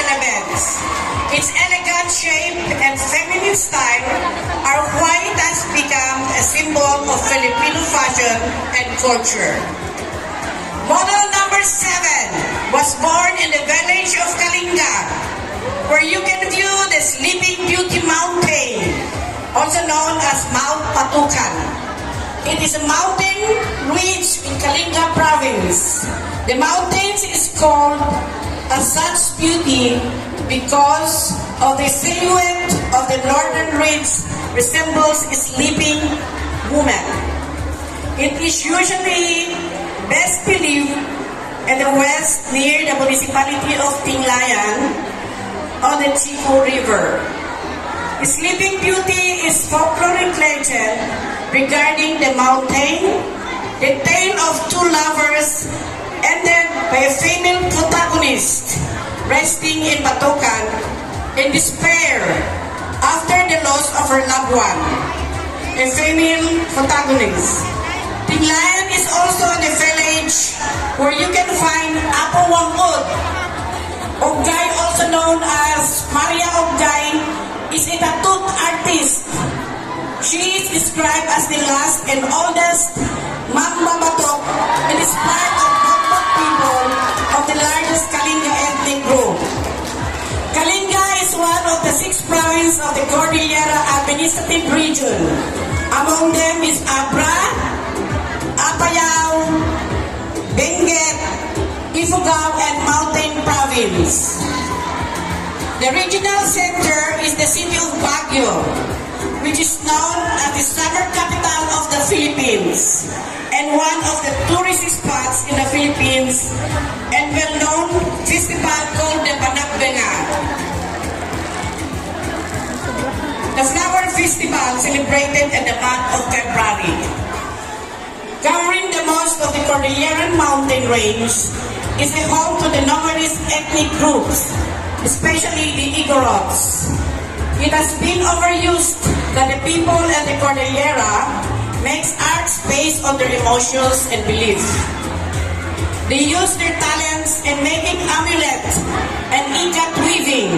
elements. Its elegant shape and feminine style are why it has become a symbol of Filipino fashion and culture. Model number 7 was born in the village of Kalinga, where you can view the Sleeping Beauty Mountain, also known as Mount Patukan. It is a mountain ridge in Kalinga province. The mountain is called as such beauty because of the silhouette of the northern ridge resembles a sleeping woman. It is usually best believed in the west near the municipality of Tinglayan on the Chico River. The Sleeping Beauty is folkloric legend regarding the mountain, the tale of two lovers ended by a female protagonist resting in Patukan in despair after the loss of her loved one, a female protagonist. Tinglayan is also the village where you can find Apo Wangod. Ogay, also known as Maria Ogay, is a tattoo artist. She is described as the last and oldest Mamba Batok and is part of Batok people of the largest Kalinga ethnic group. Kalinga is one of the 6 provinces of the Cordillera Administrative Region. Among them is Abra, Apayao, Benguet, Ifugao, and Mountain Province. The regional center is the city of Baguio, which is known as the summer capital of the Philippines and one of the tourist spots in the Philippines and well-known festival called the Banagbenga. The flower festival celebrated in the month of February. Covering the most of the Cordilleran mountain range is a home to the numerous ethnic groups, especially the Igorots. It has been overused that the people in the Cordillera makes arts based on their emotions and beliefs. They use their talents in making amulets and ikat weaving,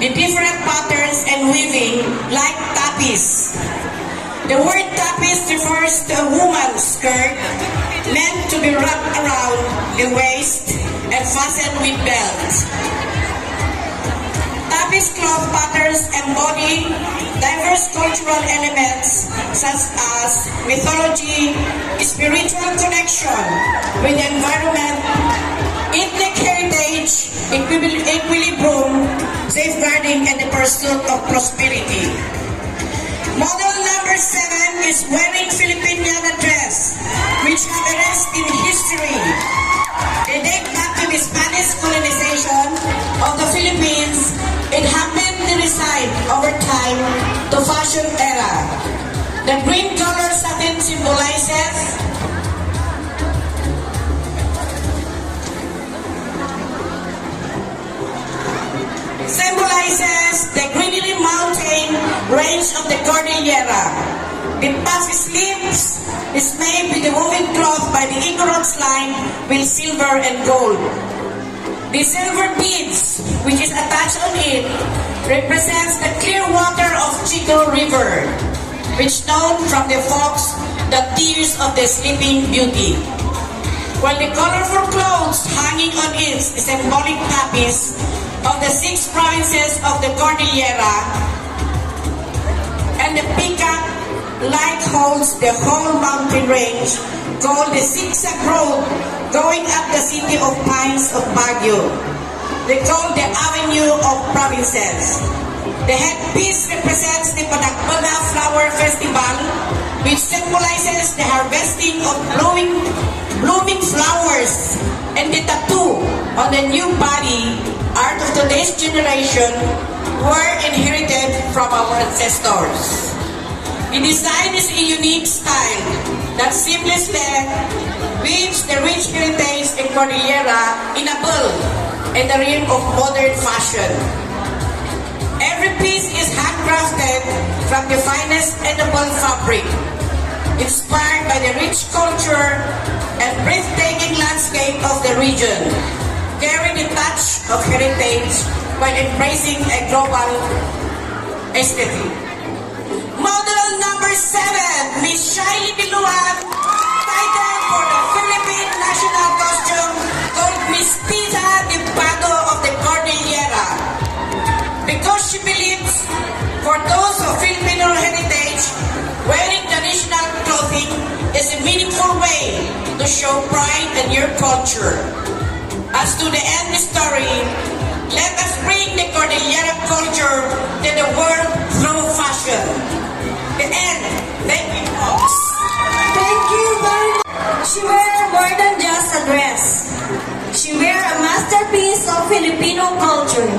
the different patterns and weaving like tapis. The word tapis refers to a woman's skirt meant to be wrapped around the waist and fastened with belts. Tapis cloth patterns embody diverse cultural elements such as mythology, spiritual connection with the environment, ethnic heritage, equilibrium, safeguarding, and the pursuit of prosperity. Model number 7 is wearing Filipiniana dress, which have a rest in history. They date back to the Spanish colonization of the Philippines. It happened to reside over time to fashion era. The green color satin symbolizes the greenery mountain range of the Cordillera. The puffy sleeves is made with the woven cloth by the Igorots lined with silver and gold. The silver beads, which is attached on it, represents the clear water of Chico River, which known from the folks the tears of the Sleeping Beauty. While the colorful clothes hanging on it is symbolic tapis of the 6 provinces of the Cordillera, and the peacock light holds the whole mountain range called the zigzag road going up the city of pines of Baguio. They call the Avenue of Provinces. The headpiece represents the Banagbenga Flower Festival, which symbolizes the harvesting of blooming flowers, and the tattoo on the new body art of today's generation were inherited from our ancestors. The design is a unique style that seamlessly weaves the rich heritage in Cordillera in a bowl and the realm of modern fashion. Every piece is handcrafted from the finest edible fabric, inspired by the rich culture and breathtaking landscape of the region. carry the touch of heritage while embracing a global aesthetic. Model number 7, Miss Shaili Biluan, titled for the Philippine national costume called Miss Pisa de Pato of the Cordillera. Because she believes for those of Filipino heritage, wearing traditional clothing is a meaningful way to show pride in your culture. As to the end story, let us bring the Cordillera culture to the world through fashion. The end. Thank you, folks. Thank you very much. She wear more than just a dress. She wear a masterpiece of Filipino culture.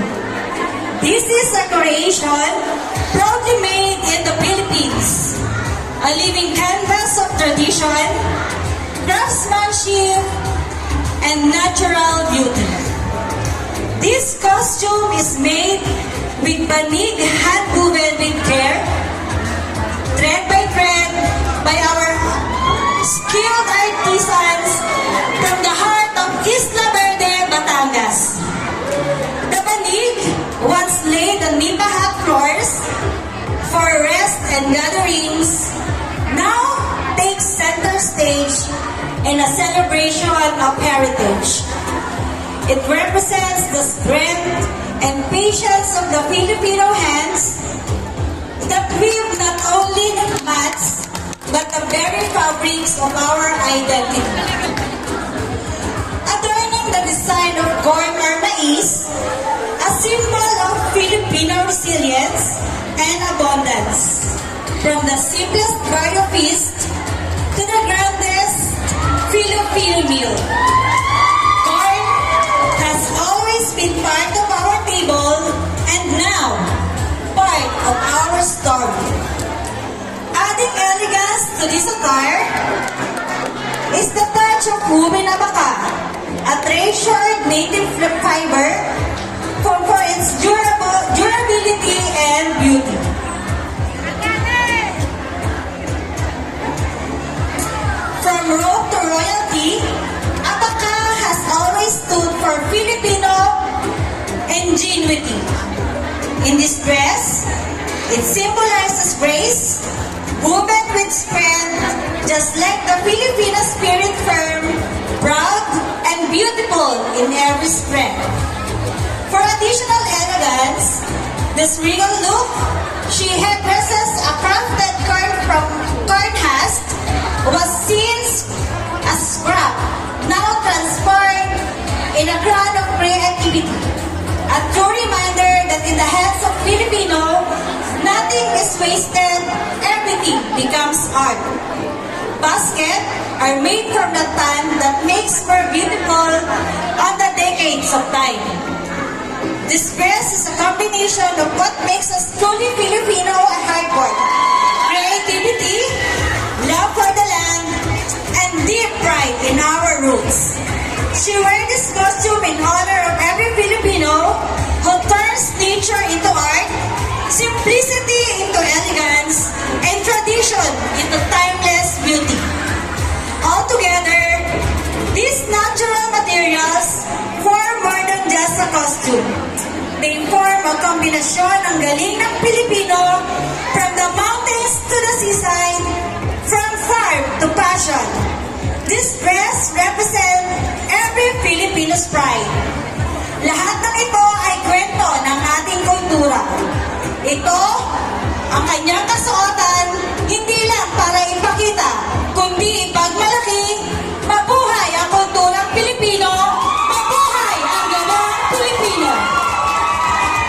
This is a creation proudly made in the Philippines. A living canvas of tradition, craftsmanship, and natural beauty. This costume is made with banig hand-woven with care, thread by thread, by our skilled artisans from the heart of Isla Verde, Batangas. The banig, once laid on nipa hut floors for rest and gatherings, now takes center stage in a celebration of heritage. It represents the strength and patience of the Filipino hands that weave not only mats but the very fabrics of our identity. Adorning the design of corn or maize, a symbol of Filipino resilience and abundance. From the simplest barrio feast to the grandest Filipino meal. Corn has always been part of our table and now part of our story. Adding elegance to this attire is the touch of ube na baka, a treasured native fiber for its durability and beauty. From robe to royalty, abaka has always stood for Filipino ingenuity. In this dress, it symbolizes grace, woven with strength, just like the Filipino spirit, firm, proud, and beautiful in every strength. For additional elegance, this regal look, she headdresses a crafted corn husk was seen as scrap, now transformed in a crown of creativity. A true reminder that in the hands of Filipino, nothing is wasted, everything becomes art. Baskets are made from the tan that makes more beautiful on the decades of time. This dress is a combination of what makes us truly Filipino at hard work, creativity, love for the land, and deep pride in our roots. She wears this costume in honor of every Filipino who turns nature into art, simplicity into elegance, and tradition into timeless beauty. Altogether, these natural materials form more than just a costume. They form a kombinasyon ng galing ng Pilipino from the mountains to the seaside, from farm to passion. This dress represents every Filipino's pride. Lahat ng ito ay kwento ng ating kultura. Ito, ang kanyang kasuotan, hindi lang para ipakita, kundi ipagmalaki, mabuhay ang kulturang Pilipino, mabuhay ang gawang Pilipino.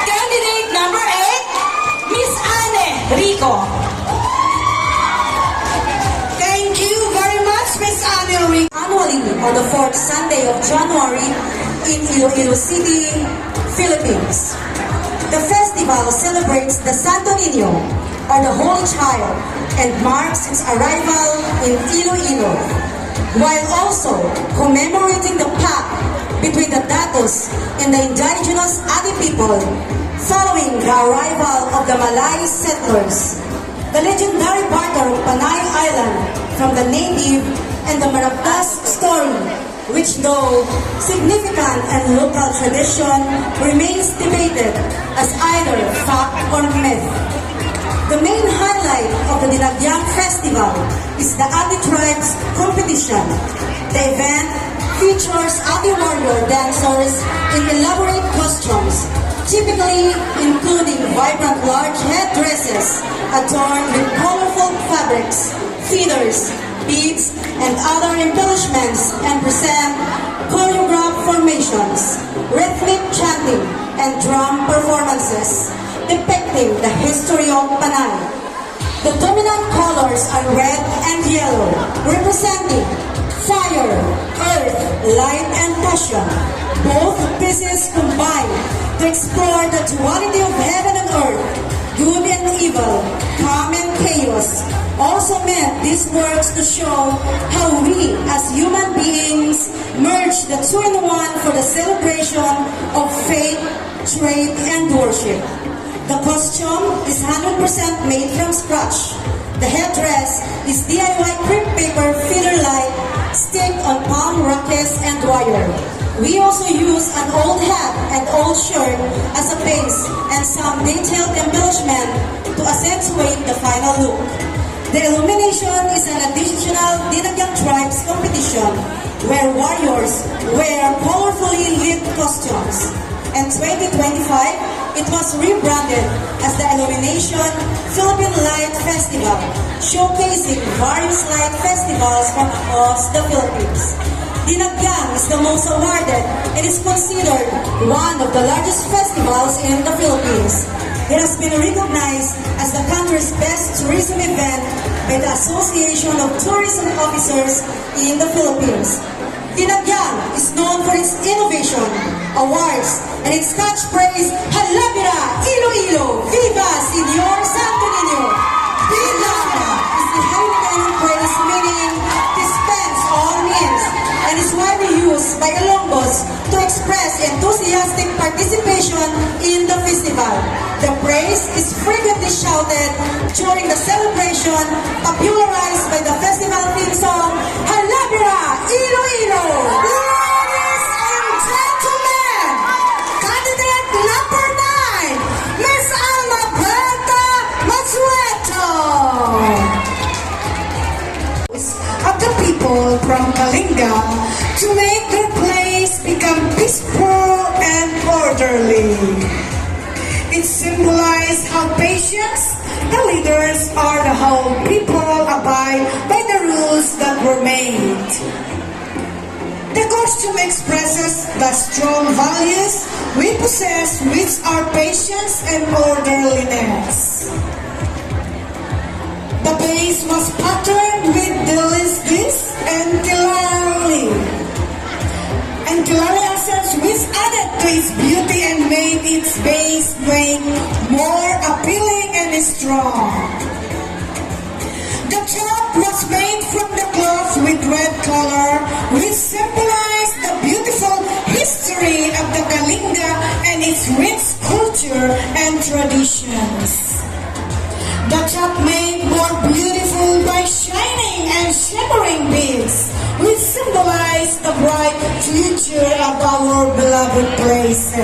Candidate number 8, Miss Anne Rico. Thank you very much, Miss Anne Rico. Annually, on the 4th Sunday of January in Iloilo City, Philippines. The festival celebrates the Santo Niño, or the Holy Child, and marks its arrival in Iloilo, while also commemorating the pact between the Datos and the indigenous Adi people following the arrival of the Malay settlers. The legendary barter of Panay Island from the native and the Maraptas story which though significant and local tradition remains debated as either fact or myth. The main highlight of the Dinagyang Festival is the anti-tribes competition. The event features anti-warrior dancers in elaborate costumes, typically including vibrant large headdresses adorned with colorful fabrics, feathers, beads, and other embellishments, and present choreographed formations, rhythmic chanting, and drum performances depicting the history of Panay. The dominant colors are red and yellow, representing fire, earth, light, and passion. Both pieces combine to explore the duality of heaven and earth, good and evil, calm and chaos. Also meant these works to show how we as human beings merge the two in one for the celebration of faith, trade, and worship. The costume is 100% made from scratch. The headdress is DIY crepe paper feather-like stick on palm rackets and wire. We also use an old hat and old shirt as a base and some detailed embellishment to accentuate the final look. The illumination is an additional Dinagyang Tribes competition where warriors wear colorfully lit costumes. In 2025, it was rebranded as the Illumination Philippine Light Festival, showcasing various light festivals from across the Philippines. Dinagyang is the most awarded and is considered one of the largest festivals in the Philippines. It has been recognized as the country's best tourism event by the Association of Tourism Officers in the Philippines. Dinagyang is known for its innovation, awards, and its catchphrase, Halabira, Iloilo, Viva, Senor Santo Niño! Viva is the Hungarian phrase meaning dispense all means and is widely used by Ilonggos to express enthusiastic participation in the festival. The praise is frequently shouted during the celebration, popularized by the festival theme song, Halabira, Iloilo! Ladies and gentlemen, candidate number 9, Miss Alma Berta Masueto! Of the people from Kalinga to make their place become peaceful and orderly. It symbolizes how patient the leaders or the whole people abide by the rules that were made. The costume expresses the strong values we possess, which are patience and orderliness. The base was patterned with dilis and tilali essence, which added to its beauty and made its base more appealing and strong. The top was made from the cloth with red color, which symbolized the beautiful history of the Kalinga and its rich culture and traditions. The top made more beautiful by shining and shimmering beads, which symbolize the bright future of our beloved place.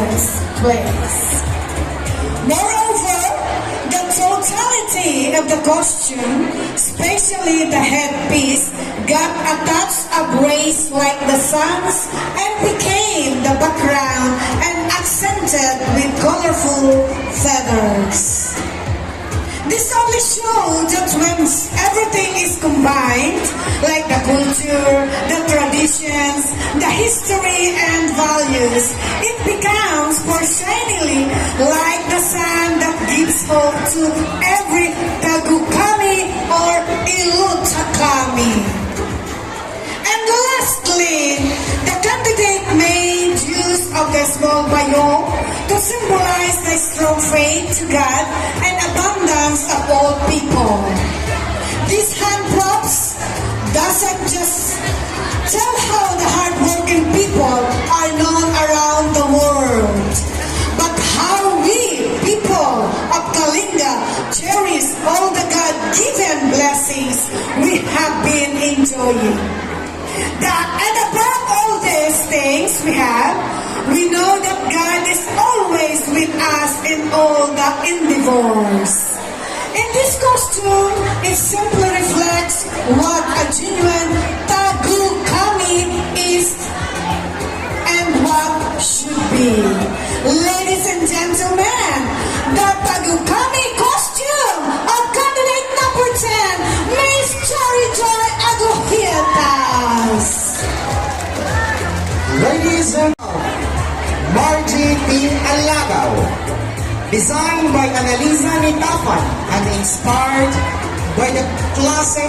Moreover, the totality of the costume, especially the headpiece, got a touch of rays like the sun's and became the background and accented with colorful feathers. This only shows that when everything is combined, like the culture, the traditions, the history and values, it becomes more shiningly like the sun that gives hope to every Tagukami or Ilutakami. And lastly, the candidate made use of the small bayo to symbolize the strong faith to God and abundance of all people. These hand props doesn't just tell how the hardworking people are known around the world, but how we, people of Kalinga, cherish all the God-given blessings we have been enjoying. And above all God is always with us in all the endeavors. In this costume, it simply reflects what a genuine Tagu-Kami is and what should be. Ladies and gentlemen, the Tagu-Kami costume of candidate number 10, Miss Cherry Joy Agujetas. Ladies and Margie P. Alagaw, designed by Annalisa Nitafan and inspired by the classic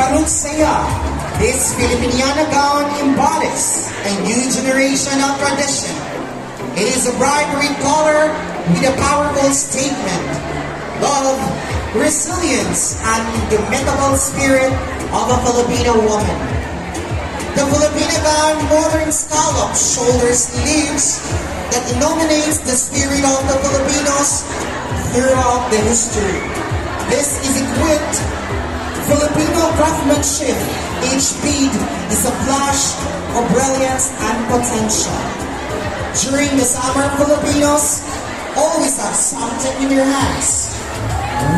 Parutsaya. This Filipiniana gown embodies a new generation of tradition. It is a bright green color with a powerful statement of resilience and the indomitable spirit of a Filipino woman. The Filipino gown modern scallop shoulder sleeves that illuminates the spirit of the Filipinos throughout the history. This is equipped Filipino craftsmanship. Each bead is a flash of brilliance and potential. During the summer, Filipinos always have something in their hands.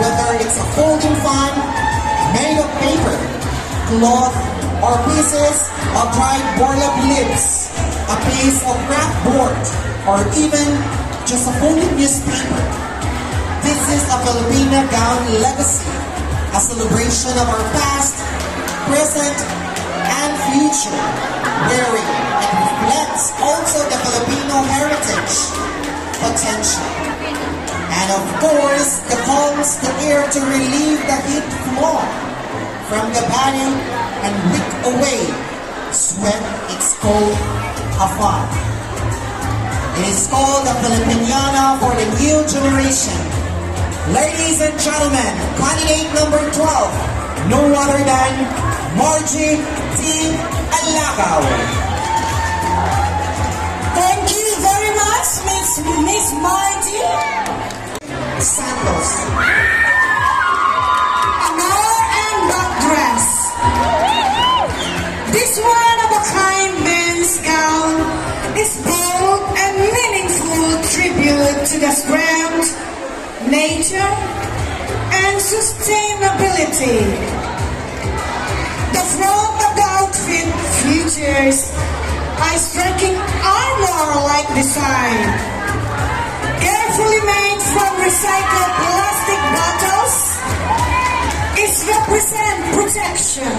Whether it's a folding fan made of paper, cloth, or pieces of dried burlap leaves, a piece of craft board, or even just a folded newspaper. This is a Filipino gown legacy, a celebration of our past, present, and future, wherein it reflects also the Filipino heritage, potential, and of course, the calms the air to relieve the heat flow from the body and wick away sweat. It's called afar. It is called the Filipiniana for the new generation. Ladies and gentlemen, candidate number 12, no other than Margie T. Alagaw. Thank you very much, Miss Margie Santos. Dress. This one-of-a-kind men's gown is bold and meaningful tribute to the strength, nature, and sustainability. The front of the outfit features a striking armor-like design, carefully made from recycled plastic bottles. It represents protection,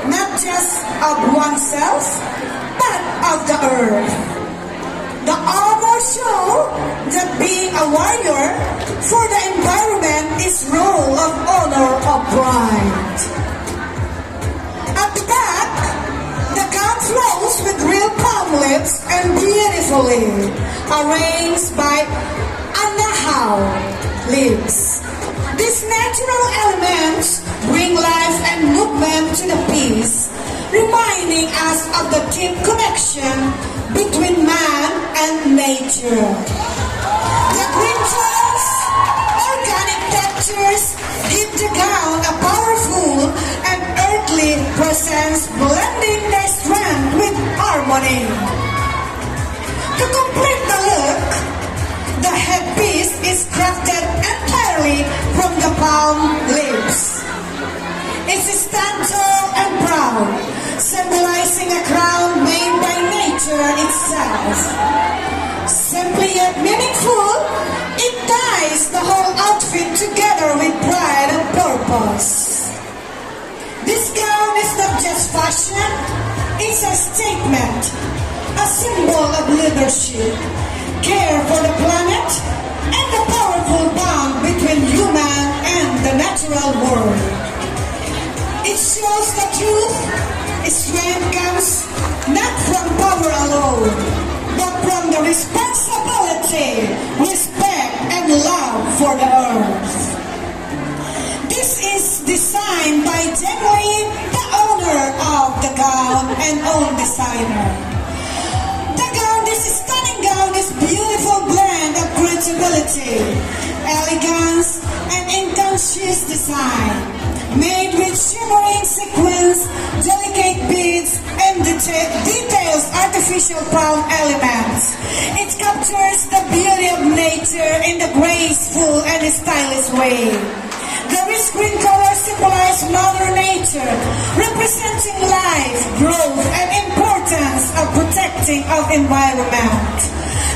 not just of oneself, but of the earth. The armor shows that being a warrior for the environment is role of honor of pride. At the back, the gown flows with real palm leaves and beautifully arranged by anahaw leaves. These natural elements bring life and movement to the piece, reminding us of the deep connection between man and nature. The green tones, organic textures give the gown a powerful and earthly presence, blending their strength with harmony. To complete the look, the headpiece is crafted entirely from the palm leaves. It stands tall and proud, symbolizing a crown made by nature itself. Simply yet meaningful, it ties the whole outfit together with pride and purpose. This gown is not just fashion, it's a statement, a symbol of leadership, care for the planet, and the powerful bond between human and the natural world. It shows the truth. Strength comes not from power alone, but from the responsibility, respect, and love for the earth. This is designed by Jenny, the owner of the gown and own designer. This stunning gown is beautiful blend of creativity, elegance, and intense design. made with shimmering sequins, delicate beads, and details artificial palm elements. It captures the beauty of nature in a graceful and stylish way. The rich green colors symbolize Mother Nature, representing life, growth, and importance of protecting our environment.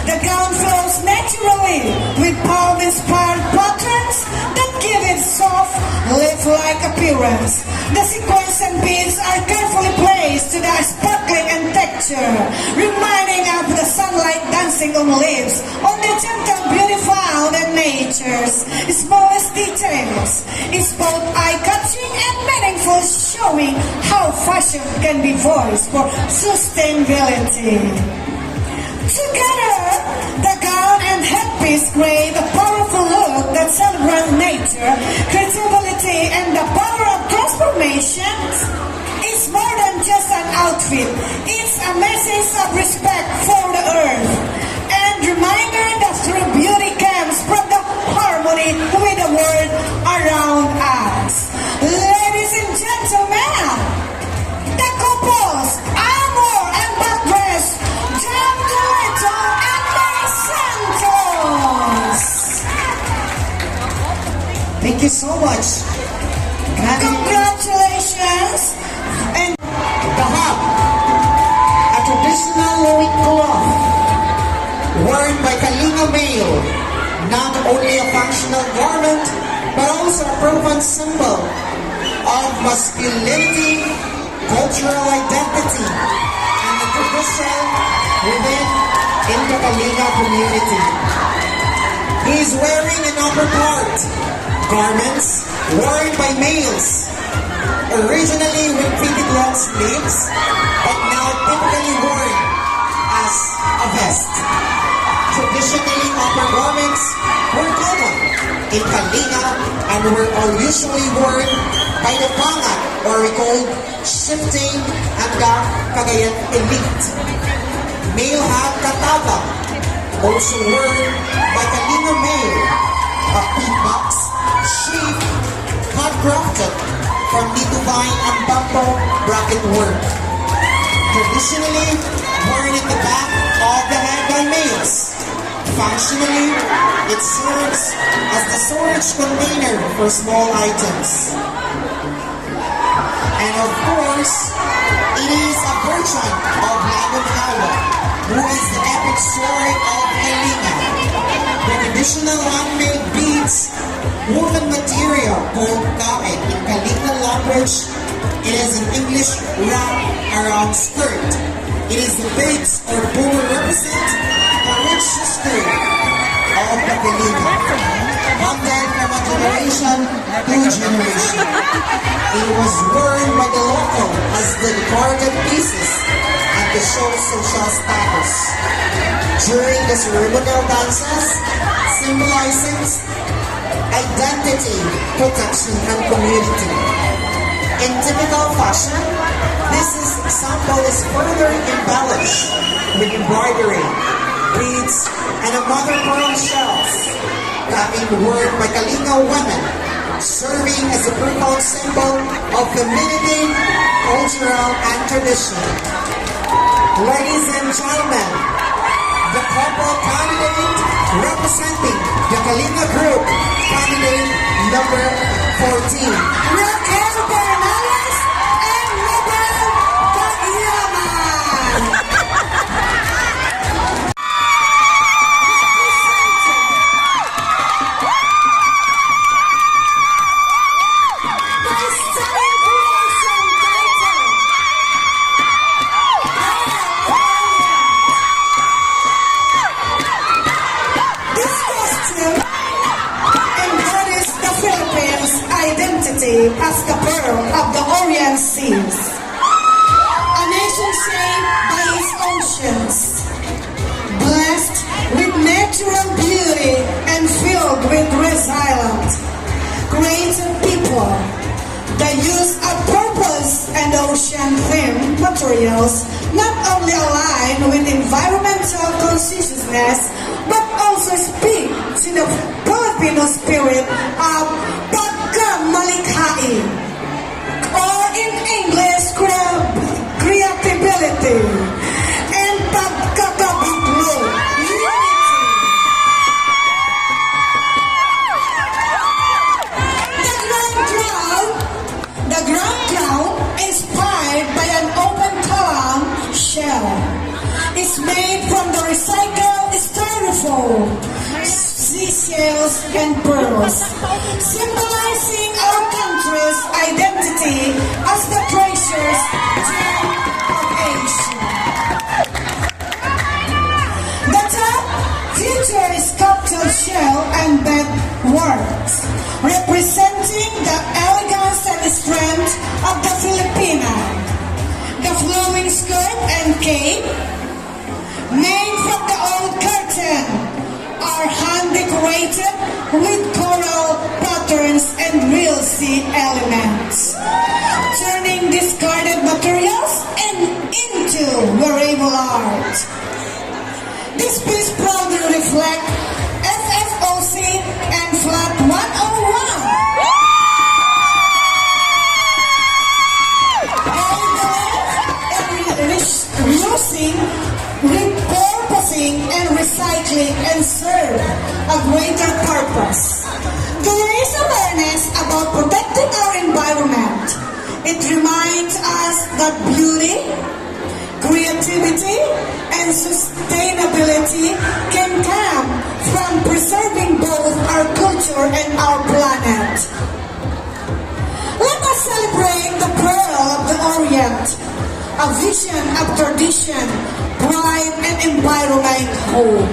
The gown flows naturally with palm-inspired patterns that give it soft, leaf-like appearance. The sequins and beads are carefully placed to the sparkling and texture, reminding of the sunlight dancing on leaves, on the gentle beauty found in nature's smallest details. It's both eye-catching and meaningful, showing how fashion can be voiced for sustainability. Together, the gown and headpiece create a powerful look that celebrates nature, creativity, and the power of transformation. It's more than just an outfit. It's a message of respect for the earth and reminder that true beauty comes from the harmony with the world around us. Ladies and gentlemen, the couples, Amor and Backdress, John Dueto and May Santos. Thank you so much. Congratulations. And The hab, a traditional loincloth worn by Kalinga male, not only a functional garment, but also a profound symbol of masculinity, cultural identity, and the tradition within in the Kalinga community. He is wearing an upper part, garments worn by males, originally with fitted long sleeves, but now typically worn as a vest. Traditionally, upper garments were common in Kalinga and were all usually worn by the pangat, or we call shifting, and the Cagayan elite. Male hat kataba, also worn by Kalinga male, a beatbox, sheath, handcrafted from Nitubine and Bambo bracket work. Traditionally worn at the back of the head by males. Functionally, it serves as the storage container for small items. And of course, it is a version of Lagon Hawa, who is the epic story of Kalinga. The traditional handmade beads, woven material called kain in Kalinga language. It is an English wrap around skirt. It is the beads or bull represent the rich history of the Kalinga, handed from a generation to generation. It was worn by the local as the decorative pieces and to show social status. During the ceremonial dances, symbolizing identity, protection, and community. In typical fashion, this sample is further embellished with embroidery, beads, and a mother pearl shells that being worn by Kalinga women, serving as a profound symbol of community, cultural, and tradition. Ladies and gentlemen, the couple candidate representing the Kalinga group, candidate number 14. Raquel Bernales and Mabel Pagyaman. By stunning creation title, this costume embodies the Philippines' identity as the pearl of the Orient Seas, a nation shaped by its oceans, blessed with natural beauty and filled with resilient, creative people. The use of purpose and ocean-themed materials not only align with environmental consciousness, but also speak to the Filipino spirit of pagkamalikhain. gold, seashells, and pearls, symbolizing our country's identity as the treasures gem of Asia. The top features sculpted shell and bed works, representing the elegance and strength of the Filipina. The flowing skirt and cape, made from the old curtain, are hand-decorated with coral patterns and real sea elements, turning discarded materials into wearable art. This piece proudly reflects FFOC and Flat 101. Reusing, repurposing, and recycling and serve a greater purpose. To raise awareness about protecting our environment, it reminds us that beauty, creativity, and sustainability can come from preserving both our culture and our planet. Let us celebrate the Pearl of the Orient, a vision of tradition, pride, and environment hope.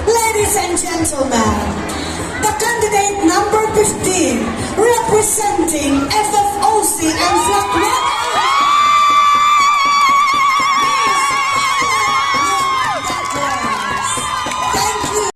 Ladies and gentlemen, the candidate number 15, representing FFOC and Flat 1